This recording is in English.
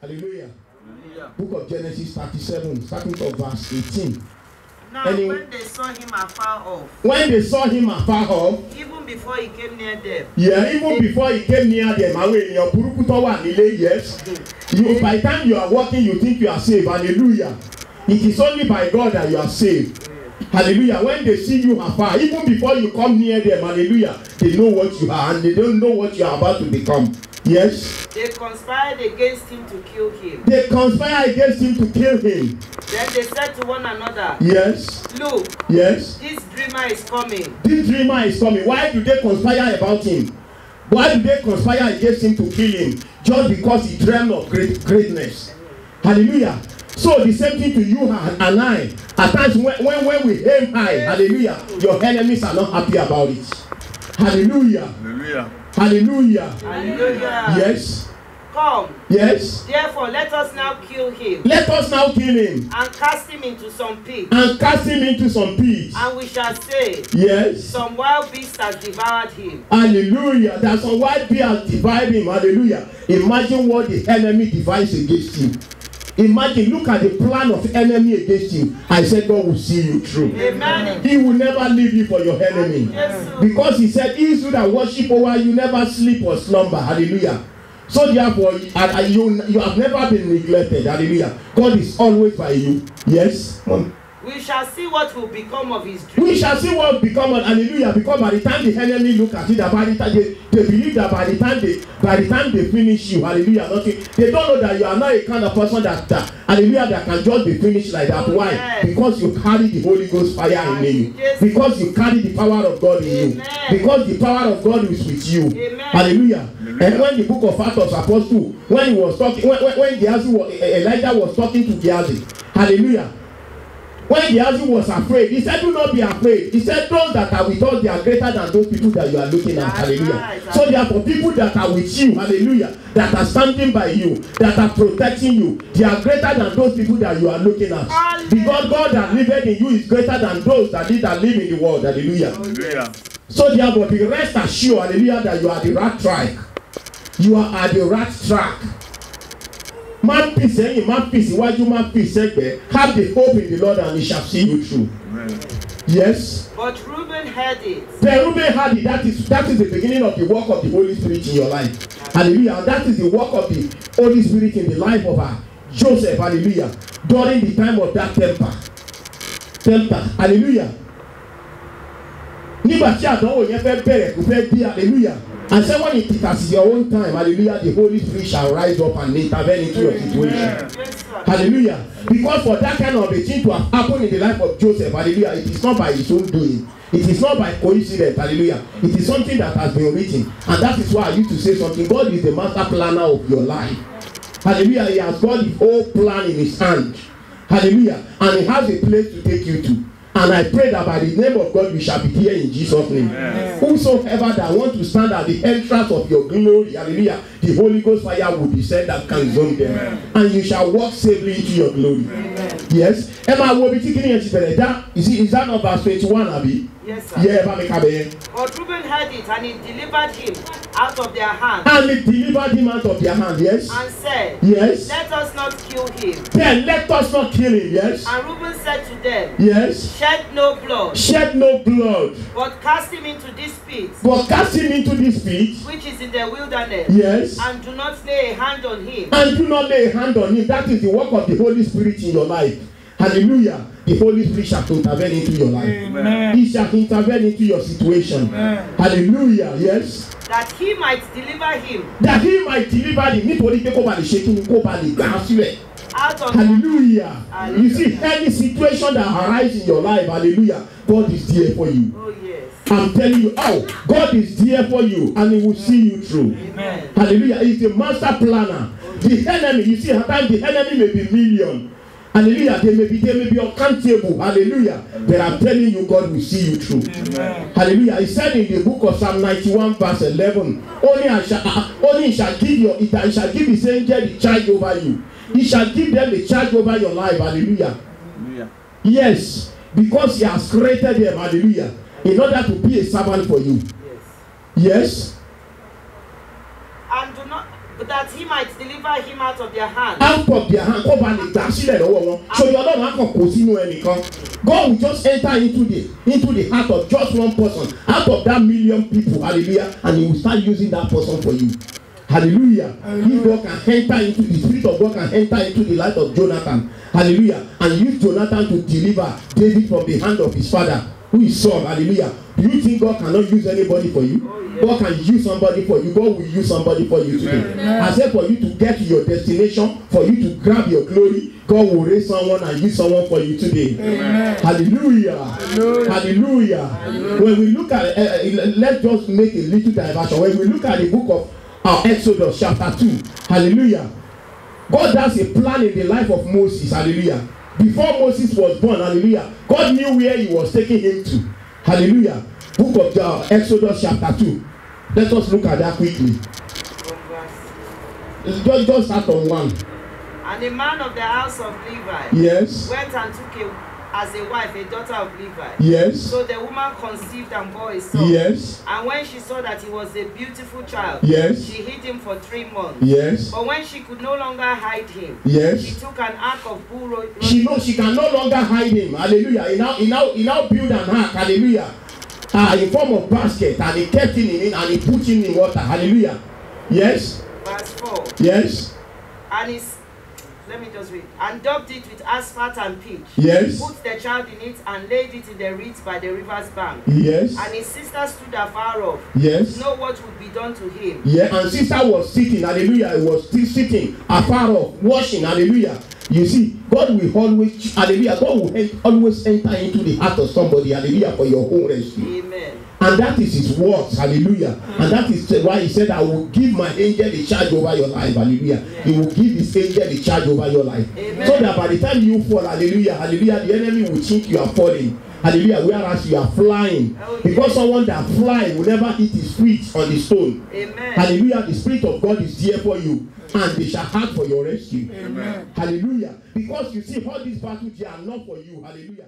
Hallelujah. Book of Genesis 37, starting from verse 18. Now, when they saw him afar off. When they saw him afar off. Even before he came near them. Yeah, even before he came near them. Yes. By the time you are walking, you think you are saved. Hallelujah. It is only by God that you are saved. Hallelujah. When they see you afar, even before you come near them, hallelujah, they know what you are and they don't know what you are about to become. Yes. They conspired against him to kill him. They conspired against him to kill him. Then they said to one another, yes. Look, yes. This dreamer is coming. This dreamer is coming. Why do they conspire about him? Why do they conspire against him to kill him? Just because he dreamed of greatness. Hallelujah. So the same thing to you and I. At times when we aim high, hallelujah, your enemies are not happy about it. Hallelujah. Hallelujah. Hallelujah. Hallelujah. Yes. Come. Yes. Therefore, let us now kill him. Let us now kill him. And cast him into some pit. And cast him into some pit. And we shall say, yes. Some wild beast has devoured him. Hallelujah. That some wild beast has devoured him. Hallelujah. Imagine what the enemy devises against you. Imagine, look at the plan of enemy against you. I said God will see you through. Amen. He will never leave you for your enemy. Yes, because he said, he who that worship over you never sleep or slumber. Hallelujah. So therefore, you have never been neglected. Hallelujah. God is always by you. Yes. We shall see what will become of his dream. We shall see what will become of, hallelujah, because by the time the enemy look at it, that by the time they believe that by the time they finish you, hallelujah, nothing, they don't know that you are not a kind of person that hallelujah, that can just be finished like that. Why? Yes. Because you carry the Holy Ghost fire in you. Yes. Because you carry the power of God in you. Because the power of God is with you. Amen. Hallelujah. And when the book of Acts of Apostles, when he was talking, when Elijah was talking to Gehazi, hallelujah. When Gehazi was afraid, he said, do not be afraid. He said, those that are with us, they are greater than those people that you are looking at. Hallelujah. Right. So therefore, people that are with you, hallelujah, that are standing by you, that are protecting you, they are greater than those people that you are looking at. Hallelujah. Because God that liveth in you is greater than those that live in the world. Hallelujah. Hallelujah. So therefore, be rest assured, hallelujah, that you are the right track. You are at the right track. Man peace, man peace, iwájú man peace, have the hope in the Lord and he shall see you through. Amen. Yes. But Reuben heard it. The Reuben heard it. That is the beginning of the work of the Holy Spirit in your life. Hallelujah. And that is the work of the Holy Spirit in the life of Joseph. Hallelujah. During the time of that temper. Hallelujah. Nígbà tí àdánwò yẹn fẹ́ bẹ̀rẹ̀ kò fẹ́ bí hallelujah. And say when it is your own time, hallelujah, the Holy Spirit shall rise up and intervene into your situation. Yes, hallelujah. Because for that kind of a thing to have happened in the life of Joseph, hallelujah, it is not by his own doing. It is not by coincidence, hallelujah. It is something that has been written. And that is why I used to say something. God is the master planner of your life. Hallelujah. He has got the whole plan in his hand. Hallelujah. And he has a place to take you to. And I pray that by the name of God we shall be here in Jesus' name. Amen. Whosoever that want to stand at the entrance of your glory, hallelujah, the Holy Ghost fire will descend and consume them. Amen. And you shall walk safely into your glory. Amen. Yes. Emma will be taking it that is that not verse 21, Abi? Yes, sir. Yeah, but Reuben heard it and he delivered him out of their hand. And he delivered him out of their hand, yes. And said, yes. Let us not kill him. Then let us not kill him, yes. And Reuben said to them, yes. Shed no blood. Shed no blood. But cast him into this pit. But cast him into this pit. Which is in the wilderness. Yes. And do not lay a hand on him. And do not lay a hand on him. That is the work of the Holy Spirit in your life. Hallelujah. The Holy Spirit shall intervene into your life. Amen. He shall intervene into your situation. Amen. Hallelujah. Yes. That he might deliver him. That he might deliver him. Nítorí pé kó bá lè ṣe kí ni kó bá lè gbà sílẹ̀. Out of hallelujah. Hallelujah. You see any situation that arises in your life, hallelujah, God is there for you. Oh yes. I'm telling you, God is there for you and he will see you through. Amen. Hallelujah. He's the master planner. The enemy, you see, at times the enemy may be million. Hallelujah. They may be uncountable. Hallelujah. But I'm telling you, God will see you through. Amen. Hallelujah. He said in the book of Psalm 91 verse 11, only he shall give his angel the charge over you. He shall give them the charge over your life. Hallelujah. Hallelujah. Yes. Because he has created them. Hallelujah. In order to be a servant for you. Yes. Yes. And but that he might deliver him out of their hand. Out of their hand, kó ba lè gbà sílẹ̀ lọ́wọ́ wọn. So your Ọlọ́run á kàn kó sínú ẹnìkan. God will just enter into the heart of just one person out of that million people, hallelujah, and he will start using that person for you. Hallelujah. If God can enter into the spirit of God can enter into the life of Jonathan, hallelujah, and use Jonathan to deliver David from the hand of his father, who is Saul, hallelujah. Do you think God cannot use anybody for you? God can use somebody for you. God will use somebody for you today. Amen. I said for you to get to your destination, for you to grab your glory, God will raise someone and use someone for you today. Amen. Hallelujah. Hallelujah. Hallelujah. Hallelujah. When we look at let's just make a little diversion. When we look at the book of Exodus chapter 2, hallelujah. God has a plan in the life of Moses, hallelujah. Before Moses was born, hallelujah, God knew where he was taking him to. Hallelujah. Book of Exodus chapter 2. Let us look at that quickly. Just start on 1. And a man of the house of Levi, yes, went and took as a wife a daughter of Levi. Yes. So the woman conceived and bore a son. Yes. And when she saw that he was a beautiful child, yes, she hid him for 3 months. Yes. But when she could no longer hide him, yes, she took an ark of bull. She can no longer hide him. Hallelujah. He now build an ark. Hallelujah. In form of basket, and he kept him in it, and he put him in water. Hallelujah. Yes. Verse 4. Yes. And he's, let me just read. And daubed it with asphalt and pitch. Yes. Put the child in it and laid it in the reeds by the river's bank. Yes. And his sister stood afar off. Yes. To know what would be done to him. Yeah. And sister was sitting. Hallelujah. He was still sitting afar off, watching. Hallelujah. You see, God will always, hallelujah, God will always enter into the heart of somebody, hallelujah, for your own rescue. Amen. And that is his words, hallelujah. And that is why he said, I will give my angel the charge over your life, hallelujah. Amen. He will give his angel the charge over your life. Amen. So that by the time you fall, hallelujah, hallelujah, the enemy will think you are falling. Hallelujah, whereas you are flying. Oh, because someone that flies will never hit his feet on the stone. Amen. Hallelujah, the Spirit of God is there for you. And they shall act for your rescue. Amen. Hallelujah. Because you see, all these battles, they are not for you. Hallelujah.